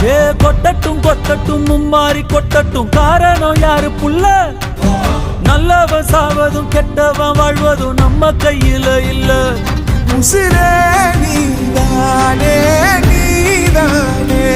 ஏ கொட்டட்டும் கொட்டட்டும் மும்மாறி கொட்டட்டும், காரணம் யாரு புள்ள? நல்லவன் சாவதும் கெட்டவன் வாழ்வதும் நம்ம கையில இல்ல. உசிரே நீதானே நீதானே